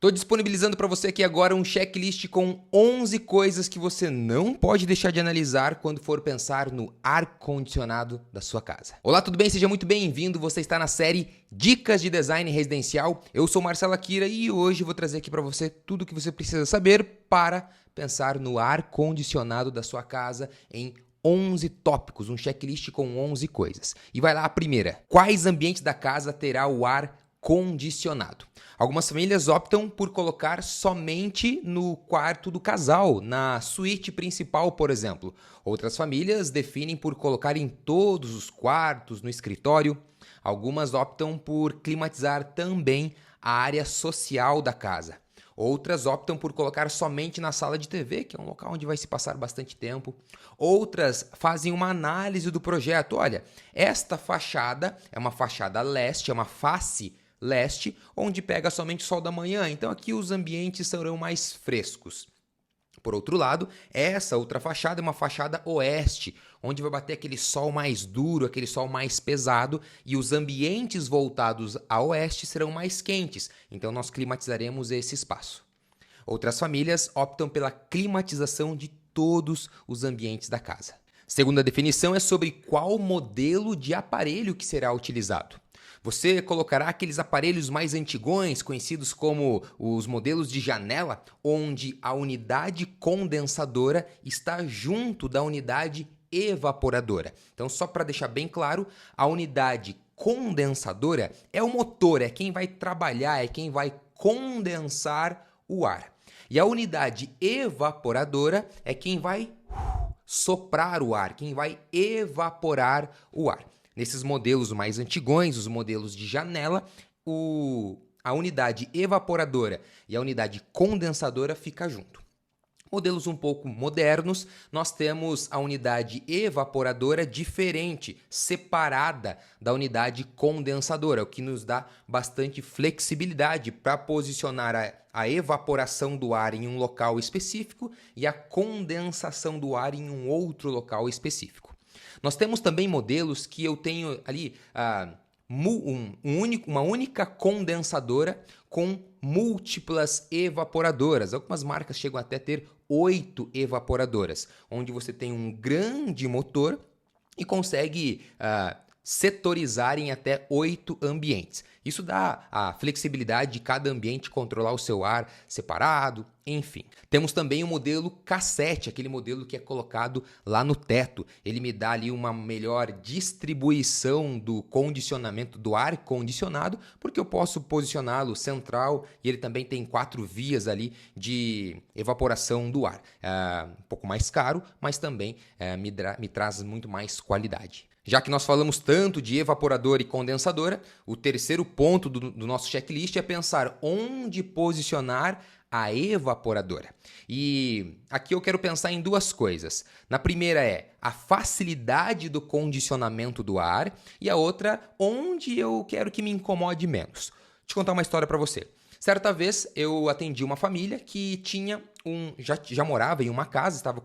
Estou disponibilizando para você aqui agora um checklist com 11 coisas que você não pode deixar de analisar quando for pensar no ar-condicionado da sua casa. Olá, tudo bem? Seja muito bem-vindo. Você está na série Dicas de Design Residencial. Eu sou Marcelo Akira e hoje vou trazer aqui para você tudo o que você precisa saber para pensar no ar-condicionado da sua casa em 11 tópicos, um checklist com 11 coisas. E vai lá a primeira. Quais ambientes da casa terá o ar condicionado? Algumas famílias optam por colocar somente no quarto do casal, na suíte principal, por exemplo. Outras famílias definem por colocar em todos os quartos, no escritório. Algumas optam por climatizar também a área social da casa. Outras optam por colocar somente na sala de TV, que é um local onde vai se passar bastante tempo. Outras fazem uma análise do projeto. Olha, esta fachada é uma fachada leste, é uma face leste, onde pega somente o sol da manhã, então aqui os ambientes serão mais frescos. Por outro lado, essa outra fachada é uma fachada oeste, onde vai bater aquele sol mais duro, aquele sol mais pesado, e os ambientes voltados a oeste serão mais quentes, então nós climatizaremos esse espaço. Outras famílias optam pela climatização de todos os ambientes da casa. Segunda definição é sobre qual modelo de aparelho que será utilizado. Você colocará aqueles aparelhos mais antigões, conhecidos como os modelos de janela, onde a unidade condensadora está junto da unidade evaporadora. Então, só para deixar bem claro, a unidade condensadora é o motor, é quem vai trabalhar, é quem vai condensar o ar. E a unidade evaporadora é quem vai soprar o ar, quem vai evaporar o ar. Nesses modelos mais antigões, os modelos de janela, a unidade evaporadora e a unidade condensadora ficam junto. Modelos um pouco modernos, nós temos a unidade evaporadora diferente, separada da unidade condensadora, o que nos dá bastante flexibilidade para posicionar a evaporação do ar em um local específico e a condensação do ar em um outro local específico. Nós temos também modelos que eu tenho ali uma única condensadora com múltiplas evaporadoras. Algumas marcas chegam até a ter 8 evaporadoras, onde você tem um grande motor e consegue setorizar em até 8 ambientes. Isso dá a flexibilidade de cada ambiente controlar o seu ar separado, enfim. Temos também o modelo cassete, aquele modelo que é colocado lá no teto. Ele me dá ali uma melhor distribuição do condicionamento do ar condicionado, porque eu posso posicioná-lo central e ele também tem 4 vias ali de evaporação do ar. Um pouco mais caro, mas também me traz muito mais qualidade. Já que nós falamos tanto de evaporador e condensadora, o terceiro ponto do nosso checklist é pensar onde posicionar a evaporadora. E aqui eu quero pensar em duas coisas. Na primeira é a facilidade do condicionamento do ar e a outra, onde eu quero que me incomode menos. Deixa eu contar uma história para você. Certa vez eu atendi uma família que tinha já morava em uma casa, estava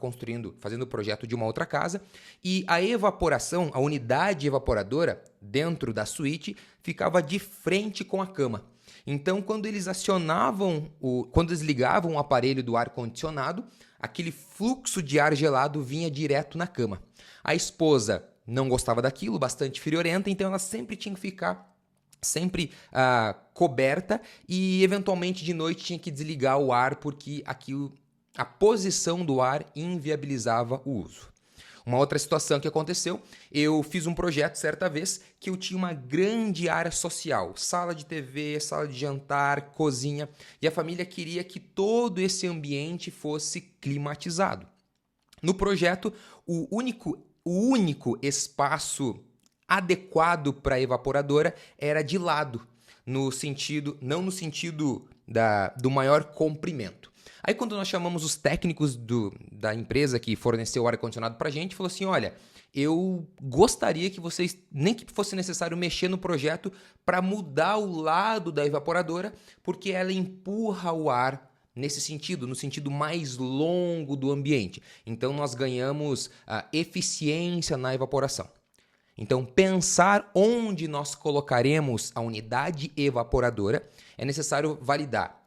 fazendo o projeto de uma outra casa, e a evaporação, a unidade evaporadora dentro da suíte ficava de frente com a cama. Então, quando eles ligavam o aparelho do ar-condicionado, aquele fluxo de ar gelado vinha direto na cama. A esposa não gostava daquilo, bastante friorenta, então ela sempre tinha que ficar coberta e eventualmente de noite tinha que desligar o ar porque a posição do ar inviabilizava o uso. Uma outra situação que aconteceu, eu fiz um projeto certa vez que eu tinha uma grande área social, sala de TV, sala de jantar, cozinha, e a família queria que todo esse ambiente fosse climatizado. No projeto, o único espaço adequado para a evaporadora era de lado, não no sentido do maior comprimento. Aí quando nós chamamos os técnicos da empresa que forneceu o ar-condicionado para a gente, falou assim, olha, eu gostaria que vocês, nem que fosse necessário mexer no projeto para mudar o lado da evaporadora, porque ela empurra o ar nesse sentido, no sentido mais longo do ambiente. Então nós ganhamos eficiência na evaporação. Então, pensar onde nós colocaremos a unidade evaporadora é necessário validar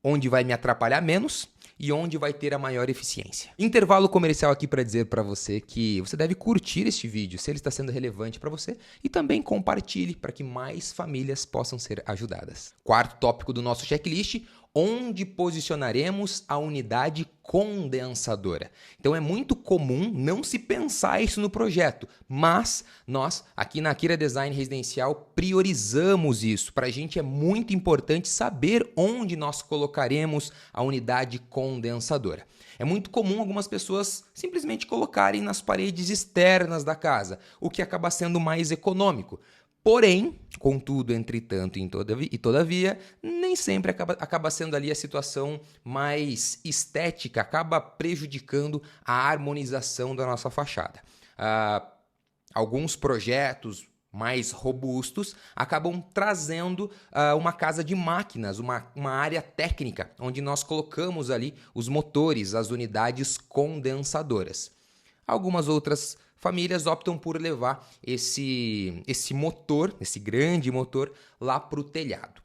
onde vai me atrapalhar menos e onde vai ter a maior eficiência. Intervalo comercial aqui para dizer para você que você deve curtir este vídeo se ele está sendo relevante para você e também compartilhe para que mais famílias possam ser ajudadas. Quarto tópico do nosso checklist: onde posicionaremos a unidade condensadora. Então é muito comum não se pensar isso no projeto, mas nós aqui na Akira Design Residencial priorizamos isso. Para a gente é muito importante saber onde nós colocaremos a unidade condensadora. É muito comum algumas pessoas simplesmente colocarem nas paredes externas da casa, o que acaba sendo mais econômico. Porém, contudo, entretanto e todavia, nem sempre acaba sendo ali a situação mais estética, acaba prejudicando a harmonização da nossa fachada. Alguns projetos mais robustos acabam trazendo uma casa de máquinas, uma área técnica, onde nós colocamos ali os motores, as unidades condensadoras. Algumas outras famílias optam por levar esse motor, esse grande motor, lá para o telhado.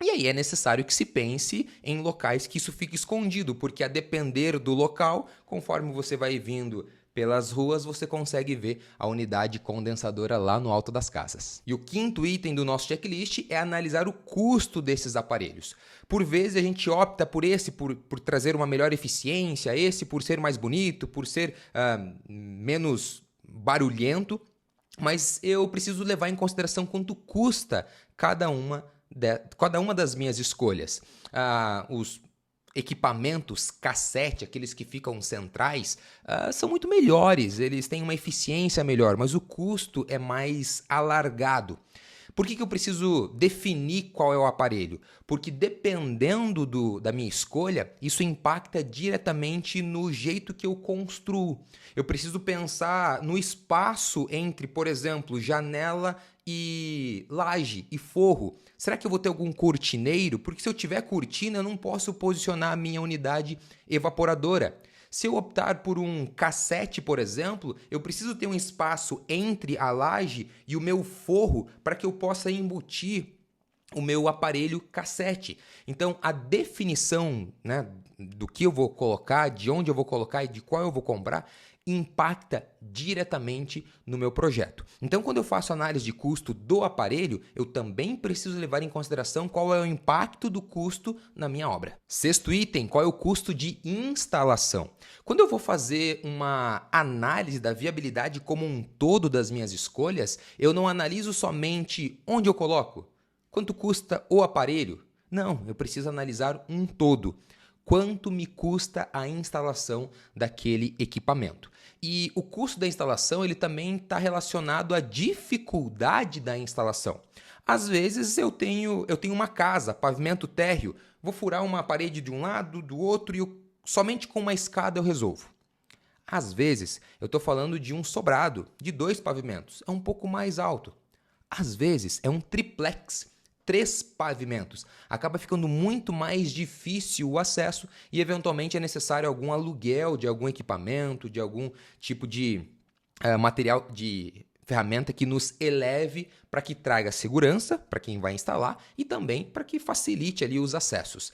E aí é necessário que se pense em locais que isso fique escondido, porque a depender do local, conforme você vai vindo pelas ruas, você consegue ver a unidade condensadora lá no alto das casas. E o quinto item do nosso checklist é analisar o custo desses aparelhos. Por vezes a gente opta por trazer uma melhor eficiência, esse por ser mais bonito, por ser menos barulhento, mas eu preciso levar em consideração quanto custa cada uma das minhas escolhas. Os equipamentos cassete, aqueles que ficam centrais, são muito melhores, eles têm uma eficiência melhor, mas o custo é mais alargado. Por que eu preciso definir qual é o aparelho? Porque dependendo da minha escolha, isso impacta diretamente no jeito que eu construo. Eu preciso pensar no espaço entre, por exemplo, janela e laje e forro. Será que eu vou ter algum cortineiro? Porque se eu tiver cortina, eu não posso posicionar a minha unidade evaporadora. Se eu optar por um cassete, por exemplo, eu preciso ter um espaço entre a laje e o meu forro para que eu possa embutir o meu aparelho cassete. Então, a definição, né, do que eu vou colocar, de onde eu vou colocar e de qual eu vou comprar, impacta diretamente no meu projeto. Então, quando eu faço análise de custo do aparelho, eu também preciso levar em consideração qual é o impacto do custo na minha obra. Sexto item, qual é o custo de instalação? Quando eu vou fazer uma análise da viabilidade como um todo das minhas escolhas, eu não analiso somente onde eu coloco, quanto custa o aparelho. Não, eu preciso analisar um todo. Quanto me custa a instalação daquele equipamento? E o custo da instalação ele também está relacionado à dificuldade da instalação. Às vezes eu tenho uma casa, pavimento térreo, vou furar uma parede de um lado, do outro e somente com uma escada eu resolvo. Às vezes eu estou falando de um sobrado, de 2 pavimentos, é um pouco mais alto. Às vezes é um triplex, 3 pavimentos. Acaba ficando muito mais difícil o acesso e eventualmente é necessário algum aluguel de algum equipamento, de algum tipo de material, de ferramenta que nos eleve para que traga segurança para quem vai instalar e também para que facilite ali os acessos.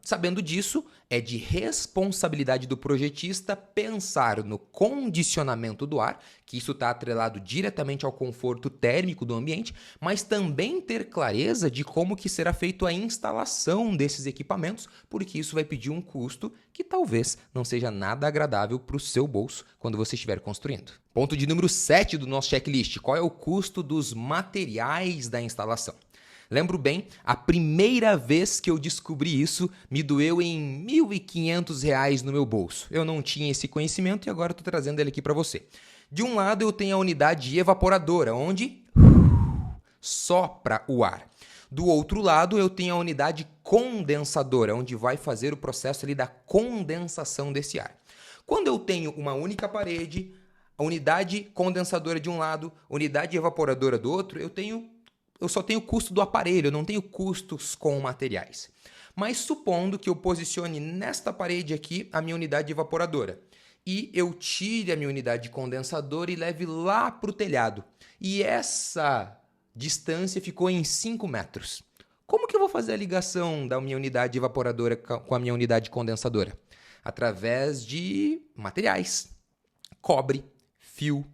Sabendo disso, é de responsabilidade do projetista pensar no condicionamento do ar, que isso está atrelado diretamente ao conforto térmico do ambiente, mas também ter clareza de como que será feita a instalação desses equipamentos, porque isso vai pedir um custo que talvez não seja nada agradável para o seu bolso quando você estiver construindo. Ponto de número 7 do nosso checklist, qual é o custo dos materiais da instalação? Lembro bem, a primeira vez que eu descobri isso me doeu em R$ 1.500 no meu bolso. Eu não tinha esse conhecimento e agora estou trazendo ele aqui para você. De um lado eu tenho a unidade evaporadora, onde sopra o ar. Do outro lado eu tenho a unidade condensadora, onde vai fazer o processo ali da condensação desse ar. Quando eu tenho uma única parede, a unidade condensadora de um lado, unidade evaporadora do outro, eu só tenho o custo do aparelho, eu não tenho custos com materiais. Mas supondo que eu posicione nesta parede aqui a minha unidade evaporadora e eu tire a minha unidade condensadora e leve lá para o telhado. E essa distância ficou em 5 metros. Como que eu vou fazer a ligação da minha unidade evaporadora com a minha unidade condensadora? Através de materiais, cobre, fio,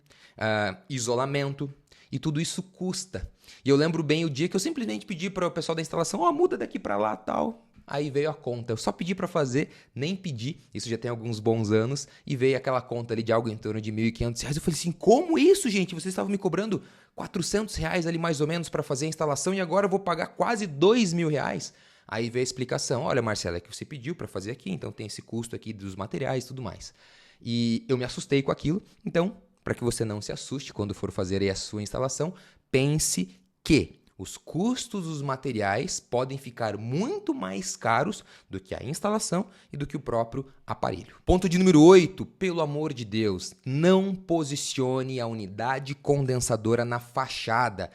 isolamento, e tudo isso custa. E eu lembro bem o dia que eu simplesmente pedi para o pessoal da instalação, muda daqui para lá, tal. Aí veio a conta. Eu só pedi para fazer, nem pedi, isso já tem alguns bons anos, e veio aquela conta ali de algo em torno de R$1.500. Eu falei assim, como isso, gente? Vocês estavam me cobrando R$400 ali mais ou menos para fazer a instalação e agora eu vou pagar quase R$2.000? Aí veio a explicação, olha Marcelo, é que você pediu para fazer aqui, então tem esse custo aqui dos materiais e tudo mais. E eu me assustei com aquilo, então, para que você não se assuste quando for fazer aí a sua instalação, pense que os custos dos materiais podem ficar muito mais caros do que a instalação e do que o próprio aparelho. Ponto de número 8, pelo amor de Deus, não posicione a unidade condensadora na fachada.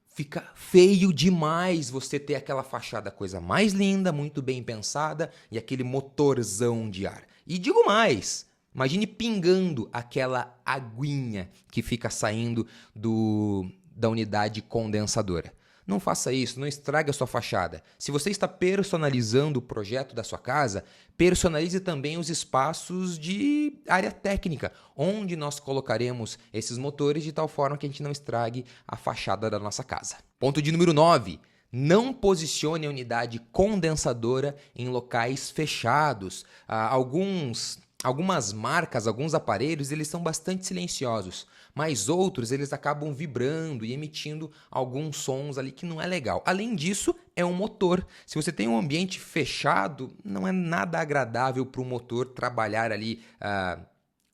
Fica feio demais você ter aquela fachada coisa mais linda, muito bem pensada e aquele motorzão de ar. E digo mais, imagine pingando aquela aguinha que fica saindo da unidade condensadora. Não faça isso, não estrague a sua fachada. Se você está personalizando o projeto da sua casa, personalize também os espaços de área técnica, onde nós colocaremos esses motores de tal forma que a gente não estrague a fachada da nossa casa. Ponto de número 9. Não posicione a unidade condensadora em locais fechados. Algumas marcas, alguns aparelhos, eles são bastante silenciosos, mas outros eles acabam vibrando e emitindo alguns sons ali que não é legal. Além disso, é um motor. Se você tem um ambiente fechado, não é nada agradável para o motor trabalhar ali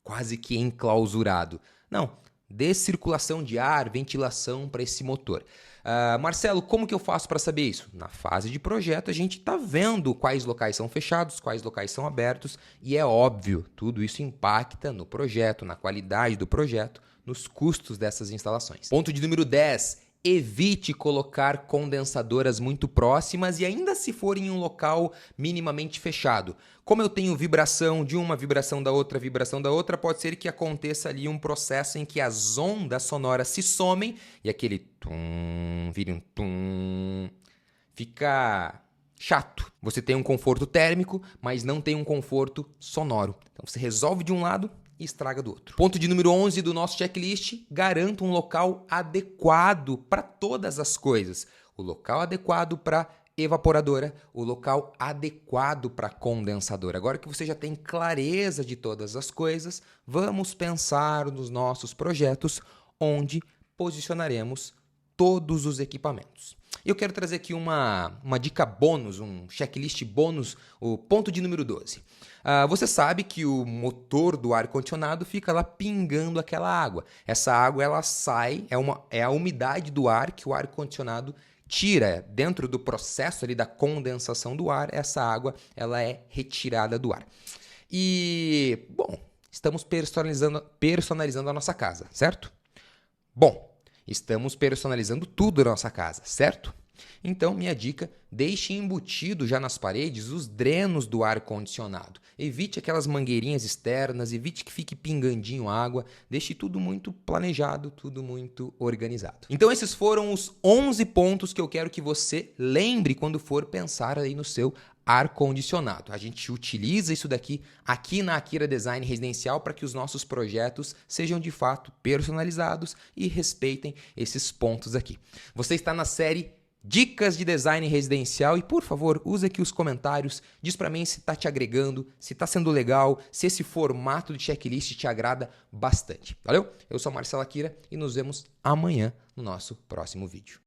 quase que enclausurado. Não, dê circulação de ar, ventilação para esse motor. Marcelo, como que eu faço para saber isso? Na fase de projeto a gente está vendo quais locais são fechados, quais locais são abertos e é óbvio, tudo isso impacta no projeto, na qualidade do projeto, nos custos dessas instalações. Ponto de número 10. Evite colocar condensadoras muito próximas e ainda se for em um local minimamente fechado. Como eu tenho vibração de uma, vibração da outra, pode ser que aconteça ali um processo em que as ondas sonoras se somem e aquele tum, vira um tum, fica chato. Você tem um conforto térmico, mas não tem um conforto sonoro. Então você resolve de um lado e estraga do outro. Ponto de número 11 do nosso checklist, garanta um local adequado para todas as coisas. O local adequado para evaporadora, o local adequado para condensadora. Agora que você já tem clareza de todas as coisas, vamos pensar nos nossos projetos onde posicionaremos todos os equipamentos. Eu quero trazer aqui uma dica bônus, um checklist bônus, o ponto de número 12. Você sabe que o motor do ar-condicionado fica lá pingando aquela água. Essa água ela sai, é a umidade do ar que o ar-condicionado tira. Dentro do processo ali da condensação do ar, essa água ela é retirada do ar. E, bom, estamos personalizando a nossa casa, certo? Bom, estamos personalizando tudo na nossa casa, certo? Então, minha dica, deixe embutido já nas paredes os drenos do ar-condicionado. Evite aquelas mangueirinhas externas, evite que fique pingandinho água, deixe tudo muito planejado, tudo muito organizado. Então, esses foram os 11 pontos que eu quero que você lembre quando for pensar aí no seu ar-condicionado. A gente utiliza isso daqui aqui na Akira Design Residencial para que os nossos projetos sejam de fato personalizados e respeitem esses pontos aqui. Você está na série Dicas de Design Residencial e, por favor, use aqui os comentários, diz para mim se está te agregando, se está sendo legal, se esse formato de checklist te agrada bastante. Valeu? Eu sou Marcelo Akira e nos vemos amanhã no nosso próximo vídeo.